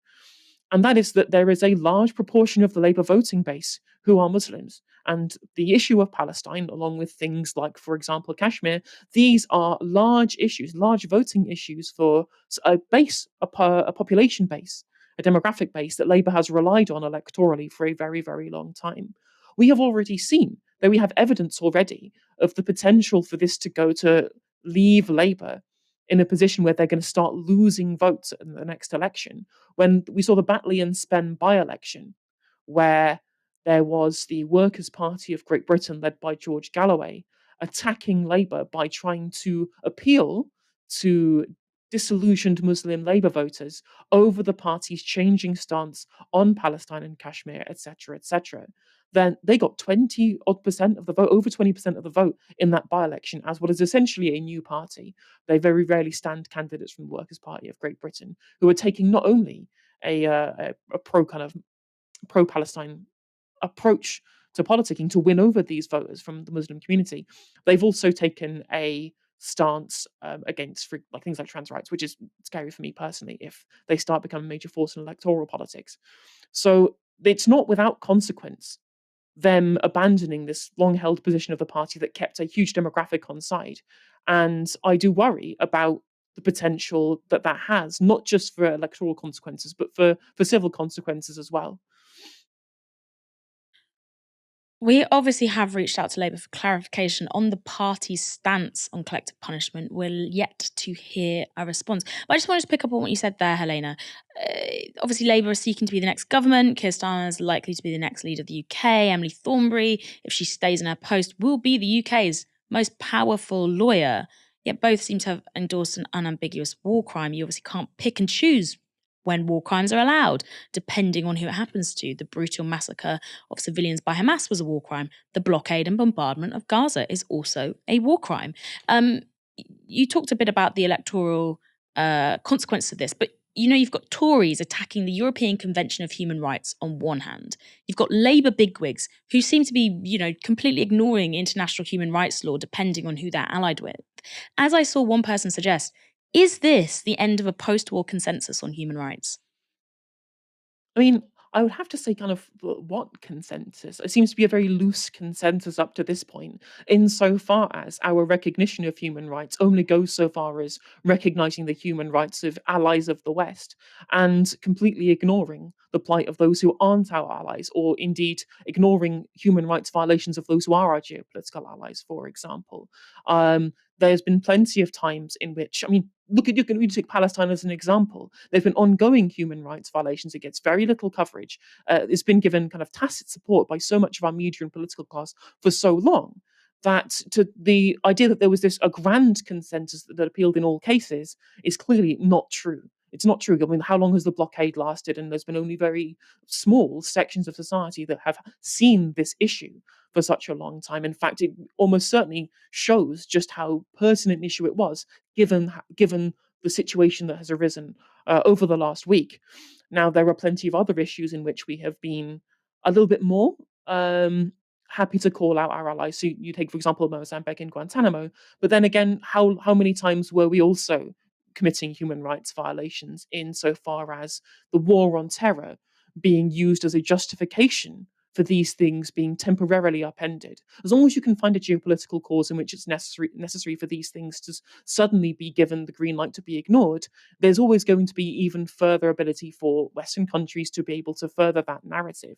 And that is that there is a large proportion of the Labour voting base who are Muslims. And the issue of Palestine, along with things like, for example, Kashmir, these are large issues, large voting issues for a population base, a demographic base that Labour has relied on electorally for a very, very long time. We have already seen that we have evidence already of the potential for this to leave Labour in a position where they're going to start losing votes in the next election. When we saw the Batley and Spen by-election, where there was the Workers' Party of Great Britain, led by George Galloway, attacking Labour by trying to appeal to disillusioned Muslim Labour voters over the party's changing stance on Palestine and Kashmir, etc., etc., then they got 20% of the vote, over 20% of the vote in that by-election as what is essentially a new party. They very rarely stand candidates from the Workers' Party of Great Britain, who are taking not only a pro-Palestine approach to politicking to win over these voters from the Muslim community, they've also taken a stance against things like trans rights, which is scary for me personally if they start becoming a major force in electoral politics. So it's not without consequence them abandoning this long-held position of the party that kept a huge demographic on side. And I do worry about the potential that has, not just for electoral consequences, but for civil consequences as well. We obviously have reached out to Labour for clarification on the party's stance on collective punishment. We're yet to hear a response. But I just wanted to pick up on what you said there, Helena. Obviously, Labour is seeking to be the next government. Keir Starmer is likely to be the next leader of the UK. Emily Thornberry, if she stays in her post, will be the UK's most powerful lawyer. Yet both seem to have endorsed an unambiguous war crime. You obviously can't pick and choose when war crimes are allowed, depending on who it happens to. The brutal massacre of civilians by Hamas was a war crime. The blockade and bombardment of Gaza is also a war crime. You talked a bit about the electoral consequence of this, but you've got Tories attacking the European Convention of Human Rights on one hand. You've got Labour bigwigs who seem to be, completely ignoring international human rights law, depending on who they're allied with. As I saw one person suggest, is this the end of a post-war consensus on human rights? I mean, I would have to say kind of what consensus? It seems to be a very loose consensus up to this point, insofar as our recognition of human rights only goes so far as recognizing the human rights of allies of the West and completely ignoring the plight of those who aren't our allies, or indeed ignoring human rights violations of those who are our geopolitical allies, for example. There's been plenty of times in which, you can take Palestine as an example. There's been ongoing human rights violations. It gets very little coverage. It's been given kind of tacit support by so much of our media and political class for so long that to the idea that there was a grand consensus that appealed in all cases is clearly not true. It's not true. I mean, how long has the blockade lasted? And there's been only very small sections of society that have seen this issue for such a long time. In fact, it almost certainly shows just how pertinent an issue it was, given the situation that has arisen over the last week. Now, there are plenty of other issues in which we have been a little bit more happy to call out our allies. So you take, for example, Mozambique and Guantanamo. But then again, how many times were we also committing human rights violations insofar as the war on terror being used as a justification for these things being temporarily upended? As long as you can find a geopolitical cause in which it's necessary for these things to suddenly be given the green light to be ignored, there's always going to be even further ability for Western countries to be able to further that narrative.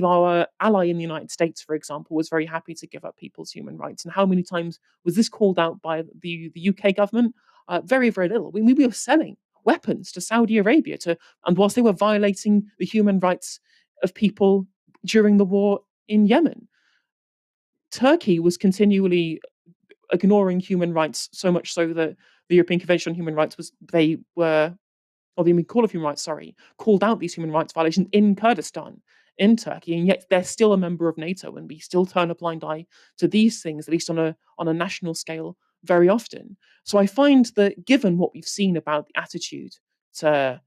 Our ally in the United States, for example, was very happy to give up people's human rights. And how many times was this called out by the UK government? Very, very little. We were selling weapons to Saudi Arabia and whilst they were violating the human rights of people during the war in Yemen. Turkey was continually ignoring human rights, so much so that the European Convention on Human Rights the European Court of Human Rights, called out these human rights violations in Kurdistan, in Turkey, and yet they're still a member of NATO, and we still turn a blind eye to these things, at least on a national scale, very often. So I find that given what we've seen about the attitude to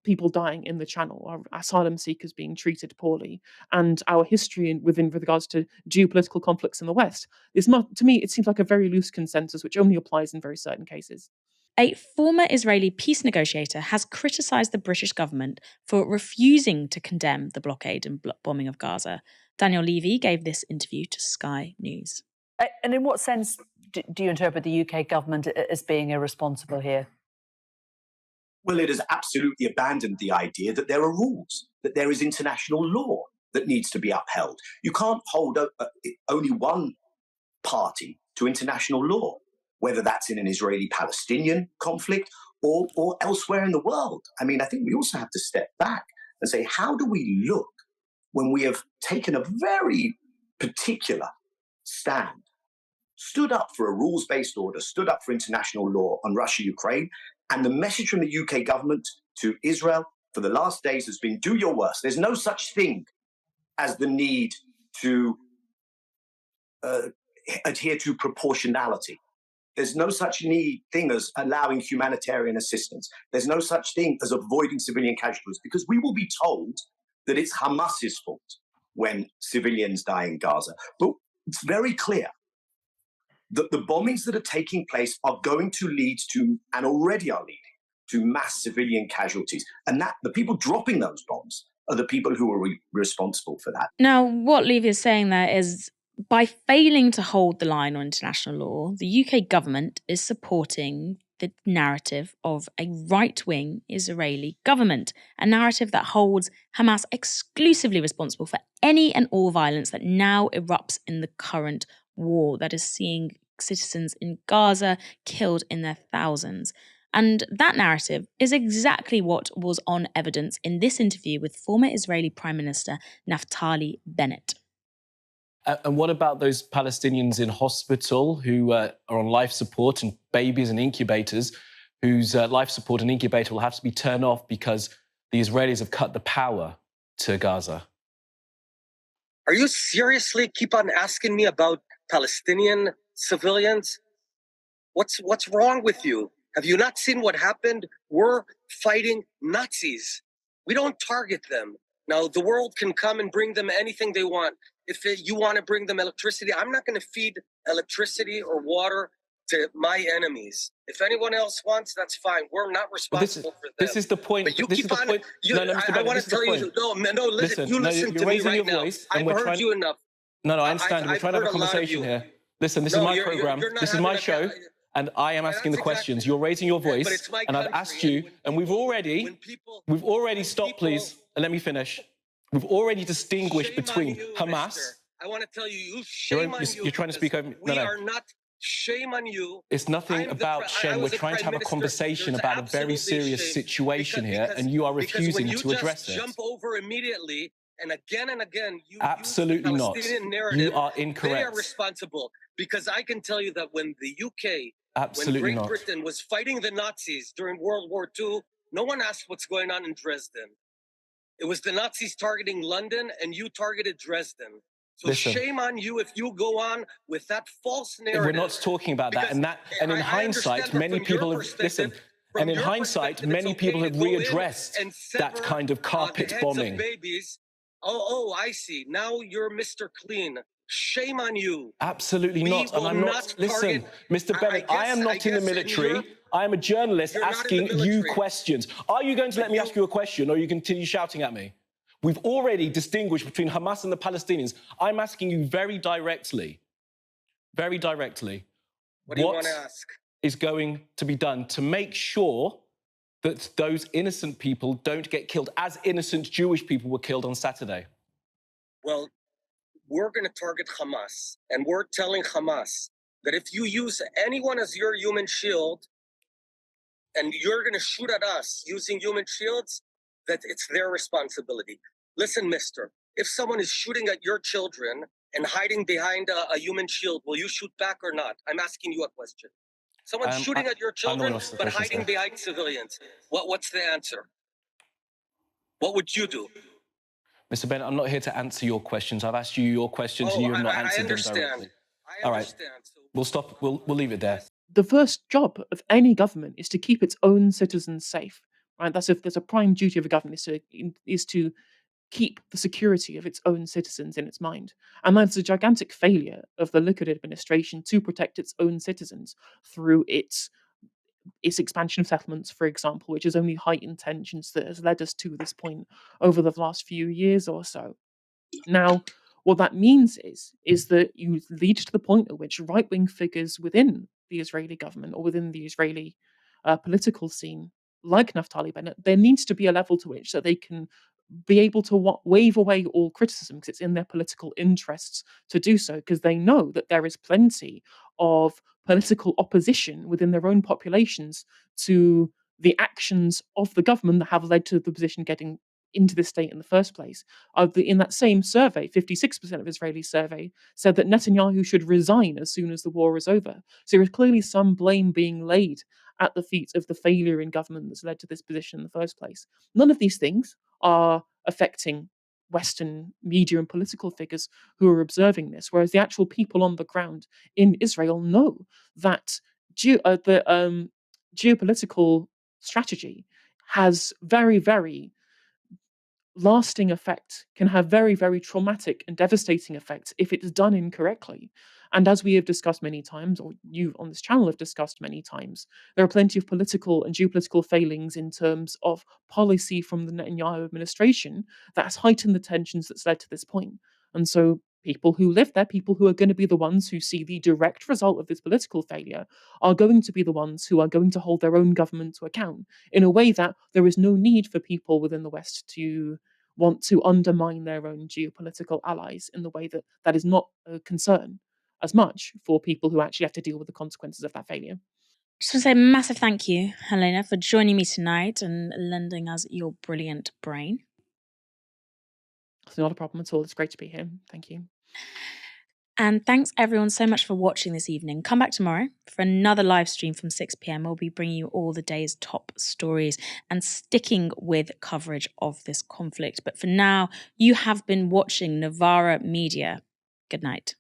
people dying in the Channel, or asylum seekers being treated poorly, and our history with regards to geopolitical conflicts in the West, to me, it seems like a very loose consensus, which only applies in very certain cases. A former Israeli peace negotiator has criticised the British government for refusing to condemn the blockade and bombing of Gaza. Daniel Levy gave this interview to Sky News. And in what sense do you interpret the UK government as being irresponsible here? Well, it has absolutely abandoned the idea that there are rules, that there is international law that needs to be upheld. You can't hold only one party to international law, whether that's in an Israeli-Palestinian conflict or elsewhere in the world. I mean, I think we also have to step back and say, how do we look when we have taken a very particular stand, stood up for a rules-based order, stood up for international law on Russia-Ukraine, and the message from the UK government to Israel for the last days has been, do your worst. There's no such thing as the need to adhere to proportionality. There's no such thing as allowing humanitarian assistance. There's no such thing as avoiding civilian casualties, because we will be told that it's Hamas's fault when civilians die in Gaza. But it's very clear that the bombings that are taking place are going to lead to, and already are leading to, mass civilian casualties. And that the people dropping those bombs are the people who are responsible for that. Now, what Levy is saying there is, by failing to hold the line on international law, the UK government is supporting the narrative of a right-wing Israeli government, a narrative that holds Hamas exclusively responsible for any and all violence that now erupts in the current war that is seeing citizens in Gaza killed in their thousands. And that narrative is exactly what was on evidence in this interview with former Israeli Prime Minister Naftali Bennett. And what about those Palestinians in hospital who are on life support, and babies and incubators whose life support and incubator will have to be turned off because the Israelis have cut the power to Gaza? Are you seriously keep on asking me about Palestinian civilians? What's wrong with you? Have you not seen what happened? We're fighting Nazis. We don't target them. Now, the world can come and bring them anything they want. If you want to bring them electricity, I'm not going to feed electricity or water to my enemies. If anyone else wants, that's fine. We're not responsible for them. This is the point. But you this keep is the on. point. I want to tell you, listen. You listen to me right now. I've heard you enough. No, I understand. We're trying to have a conversation here. Listen, this is my program. This is my show. And I am asking the questions. You're raising your voice, and I've asked you, and we've already stopped, please, and let me finish. We've already distinguished between Hamas. I want to tell you, shame on you. You're trying to speak over me. We are not. Shame on you. It's nothing about shame. We're trying to have a conversation about a very serious situation here, and you are refusing to address it. Jump over immediately and again, you Absolutely use the not. Palestinian narrative. You are They are incorrect. responsible, because I can tell you that when the UK, Absolutely when Great not. Britain was fighting the Nazis during World War II, no one asked what's going on in Dresden. It was the Nazis targeting London, and you targeted Dresden. So Listen. shame on you if you go on with that false narrative. We're not talking about that, and in hindsight, many people have listened. And in hindsight, many people have readdressed that kind of carpet bombing. Babies. Oh, I see. Now you're Mr. Clean. Shame on you. Absolutely not. And I'm not. Listen, Mr. Bennett, I am not in the military. I am a journalist asking you questions. Are you going to let me ask you a question, or you continue shouting at me? We've already distinguished between Hamas and the Palestinians. I'm asking you very directly. What do you want to ask? Is going to be done to make sure that those innocent people don't get killed, as innocent Jewish people were killed on Saturday? Well, we're going to target Hamas, and we're telling Hamas that if you use anyone as your human shield, and you're going to shoot at us using human shields, that it's their responsibility. Listen, mister, if someone is shooting at your children and hiding behind a human shield, will you shoot back or not? I'm asking you a question. Someone's shooting at your children, but hiding behind civilians. What's the answer? What would you do? Mr. Bennett, I'm not here to answer your questions. I've asked you your questions, and you have not answered them directly. I understand. We'll stop. We'll leave it there. The first job of any government is to keep its own citizens safe. Right? That's if there's a prime duty of a government is to keep the security of its own citizens in its mind. And that's a gigantic failure of the Likud administration to protect its own citizens through its expansion of settlements, for example, which has only heightened tensions that has led us to this point over the last few years or so. Now, what that means is that you lead to the point at which right-wing figures within the Israeli government or within the Israeli political scene, like Naftali Bennett, there needs to be a level to which that they can be able to wave away all criticism because it's in their political interests to do so, because they know that there is plenty of political opposition within their own populations to the actions of the government that have led to the position getting into this state in the first place. In that same survey, 56% of Israeli survey said that Netanyahu should resign as soon as the war is over. So there is clearly some blame being laid at the feet of the failure in government that's led to this position in the first place. None of these things are affecting Western media and political figures who are observing this, whereas the actual people on the ground in Israel know that the geopolitical strategy has very, very lasting effect, can have very, very traumatic and devastating effects if it is done incorrectly. And as we have discussed many times, or you on this channel have discussed many times, there are plenty of political and geopolitical failings in terms of policy from the Netanyahu administration that has heightened the tensions that's led to this point. And so people who live there, people who are going to be the ones who see the direct result of this political failure, are going to be the ones who are going to hold their own government to account in a way that there is no need for people within the West to want to undermine their own geopolitical allies in the way that that is not a concern as much for people who actually have to deal with the consequences of that failure. Just want to say a massive thank you, Helena, for joining me tonight and lending us your brilliant brain. It's not a problem at all. It's great to be here. Thank you. And thanks everyone so much for watching this evening. Come back tomorrow for another live stream from 6 p.m. We'll be bringing you all the day's top stories and sticking with coverage of this conflict. But for now, you have been watching Novara Media. Good night.